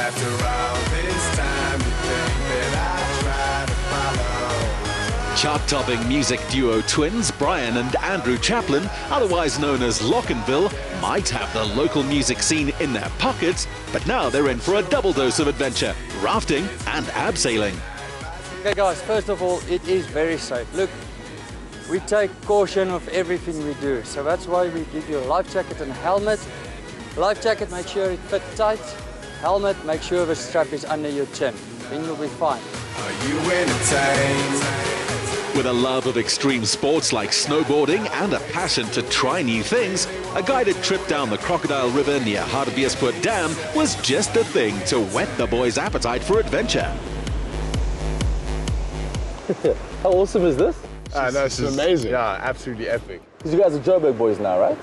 After all this time, you think that I try to follow. Chart-topping music duo twins Brian and Andrew Chaplin, otherwise known as Locnville, might have the local music scene in their pockets, but now they're in for a double dose of adventure, rafting and abseiling. Okay guys, first of all, it is very safe. Look, we take caution of everything we do, so that's why we give you a life jacket and a helmet. Life jacket, make sure it fits tight. Helmet, make sure the strap is under your chin. Then you'll be fine. Are you entertained? With a love of extreme sports like snowboarding and a passion to try new things, a guided trip down the Crocodile River near Hartbeespoort Dam was just the thing to whet the boys' appetite for adventure. How awesome is this? This is amazing. Yeah, absolutely epic. Because you guys are Joburg boys now, right?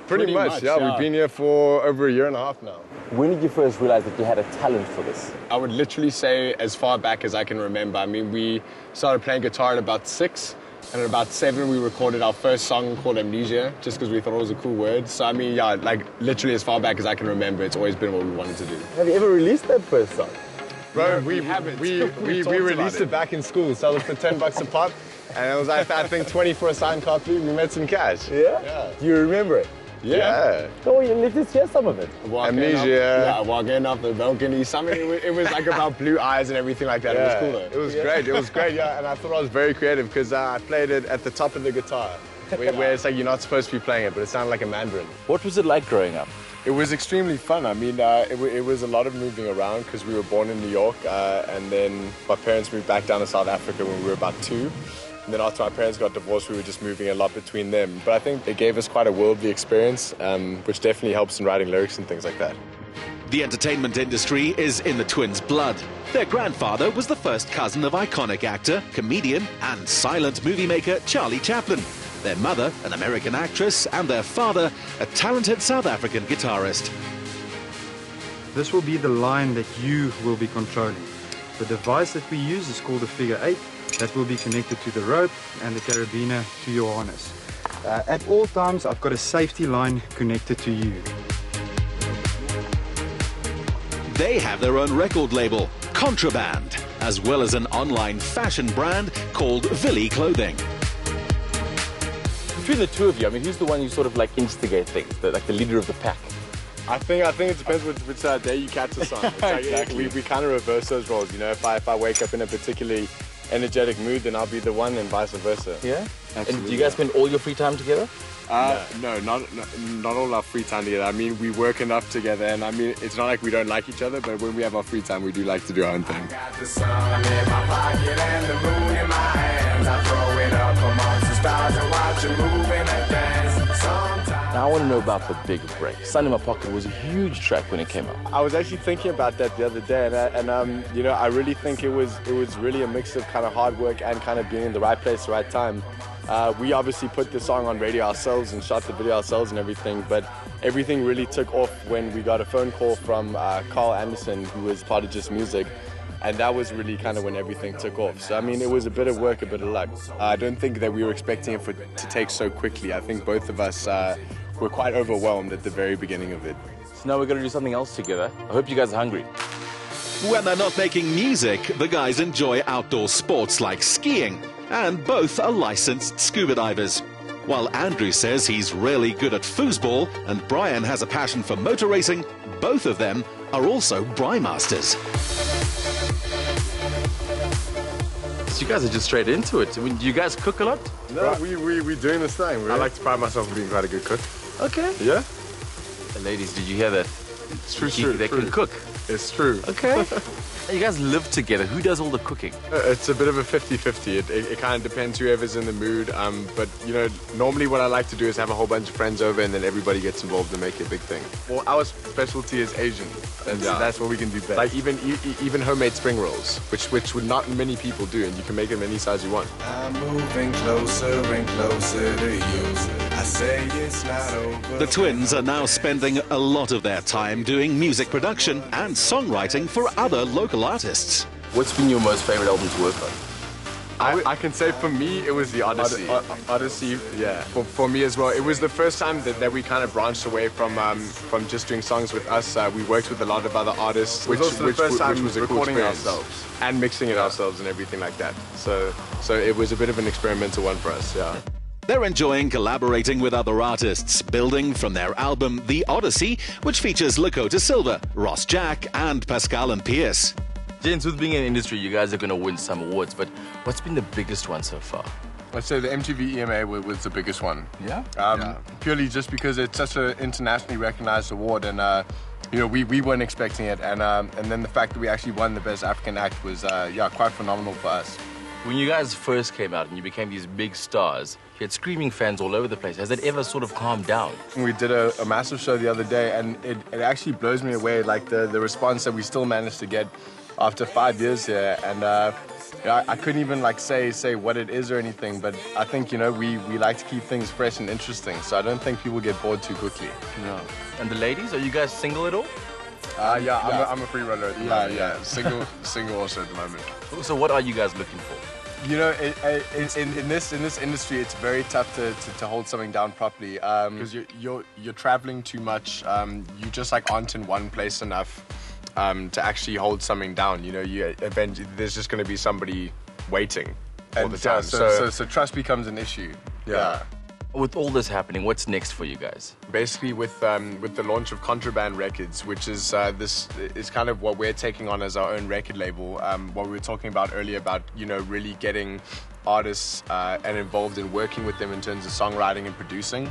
Pretty much, yeah. We've been here for over a year and a half now. When did you first realize that you had a talent for this? I would literally say as far back as I can remember. I mean, we started playing guitar at about 6, and at about 7 we recorded our first song called Amnesia, just because we thought it was a cool word. So I mean, yeah, like literally as far back as I can remember, it's always been what we wanted to do. Have you ever released that first song? Bro, we haven't. We released it back in school, sold it for $10 a pop, and it was, I think, 20 for a signed copy. We made some cash. Yeah? Do you remember it? Yeah. Oh, let's hear some of it. Amnesia. Walking off the balcony. It was like about blue eyes and everything like that. Yeah. It was cool though. It was great. It was great, yeah. And I thought I was very creative because I played it at the top of the guitar, where it's like you're not supposed to be playing it, but it sounded like a mandarin. What was it like growing up? It was extremely fun. I mean, it was a lot of moving around because we were born in New York, and then my parents moved back down to South Africa when we were about 2. And then after my parents got divorced, we were just moving a lot between them. But I think it gave us quite a worldly experience, which definitely helps in writing lyrics and things like that. The entertainment industry is in the twins' blood. Their grandfather was the first cousin of iconic actor, comedian, and silent movie maker Charlie Chaplin. Their mother, an American actress, and their father, a talented South African guitarist. This will be the line that you will be controlling. The device that we use is called a figure 8. That will be connected to the rope and the carabiner to your harness. At all times, I've got a safety line connected to you. They have their own record label, Contraband, as well as an online fashion brand called Villy Clothing. Between the two of you, I mean, who's the one who sort of like instigate things, like the leader of the pack? I think it depends which day you catch us on. It's like, Exactly. we kind of reverse those roles. You know, if I wake up in a particularly energetic mood, then I'll be the one, and vice versa. Yeah? Absolutely. And do you guys spend all your free time together? No, not all our free time together. I mean, we work enough together, and I mean, it's not like we don't like each other, but when we have our free time, we do like to do our own thing. Got the sun in my pocket and the moon in my hands. I throw it up amongst the stars and watch it move in a dance. Now I want to know about the big break. Sun in My Pocket was a huge track when it came out. I was actually thinking about that the other day, and you know, I really think it was really a mix of kind of hard work and kind of being in the right place at the right time. We obviously put the song on radio ourselves and shot the video ourselves and everything, but everything really took off when we got a phone call from Carl Anderson, who was part of Just Music, and that was really kind of when everything took off. So I mean, it was a bit of work, a bit of luck. I don't think that we were expecting it to take so quickly. I think both of us were quite overwhelmed at the very beginning of it. So now we're going to do something else together. I hope you guys are hungry. When they're not making music, the guys enjoy outdoor sports like skiing, and both are licensed scuba divers. While Andrew says he's really good at foosball and Brian has a passion for motor racing, both of them are also braai masters. So you guys are just straight into it. I mean, do you guys cook a lot? No, we're doing this thing. Really. I like to pride myself on being quite a good cook. Okay. Yeah? Ladies, did you hear that? It's true. They can cook. It's true. Okay. You guys live together. Who does all the cooking? It's a bit of a 50-50. It kind of depends whoever's in the mood. But, you know, normally what I like to do is have a whole bunch of friends over and then everybody gets involved and make it a big thing. Well, our specialty is Asian. That's what we can do best. Like even homemade spring rolls, which would not many people do, and you can make them any size you want. I'm moving closer and closer to you. I say it's not over. The twins are now spending a lot of their time doing music production and songwriting for other local artists. What's been your most favorite album to work on? I can say for me it was the Odyssey. Odyssey, Yeah. For me as well. It was the first time that we kind of branched away from just doing songs with us. We worked with a lot of other artists, Which was the first time was a cool recording experience. ourselves. And mixing it ourselves and everything like that. So it was a bit of an experimental one for us, yeah. They're enjoying collaborating with other artists, building from their album The Odyssey, which features Lakota Silva, Ross Jack, and Pascal and Pierce. Gents, with being in the industry, you guys are going to win some awards, but what's been the biggest one so far? I'd say the MTV EMA was the biggest one. Yeah? Purely just because it's such an internationally recognized award, and you know, we weren't expecting it, and then the fact that we actually won the Best African Act was quite phenomenal for us. When you guys first came out and you became these big stars, you had screaming fans all over the place. Has it ever sort of calmed down? We did a massive show the other day, and it actually blows me away, like the response that we still managed to get after 5 years here. And I couldn't even like say what it is or anything, but I think, you know, we like to keep things fresh and interesting, so I don't think people get bored too quickly. No. And the ladies, are you guys single at all? I'm a free runner at the moment. Yeah, single also at the moment. So what are you guys looking for? You know, in this industry, it's very tough to hold something down properly because you're traveling too much. You just like aren't in one place enough to actually hold something down. You know, eventually there's just going to be somebody waiting all the time. So trust becomes an issue. Yeah. With all this happening, what's next for you guys? Basically, with the launch of Contraband Records, which is this is kind of what we're taking on as our own record label. What we were talking about earlier about, you know, really getting artists and involved in working with them in terms of songwriting and producing.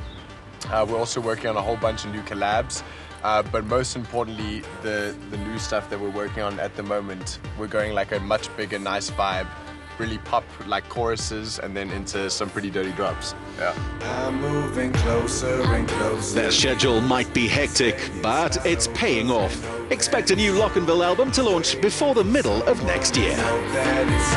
We're also working on a whole bunch of new collabs. But most importantly, the new stuff that we're working on at the moment, we're going like a much bigger, nice vibe. Really pop like choruses and then into some pretty dirty drops. Yeah. I'm moving closer and closer. Their schedule might be hectic, but it's paying off. Expect a new Locnville album to launch before the middle of next year. That it's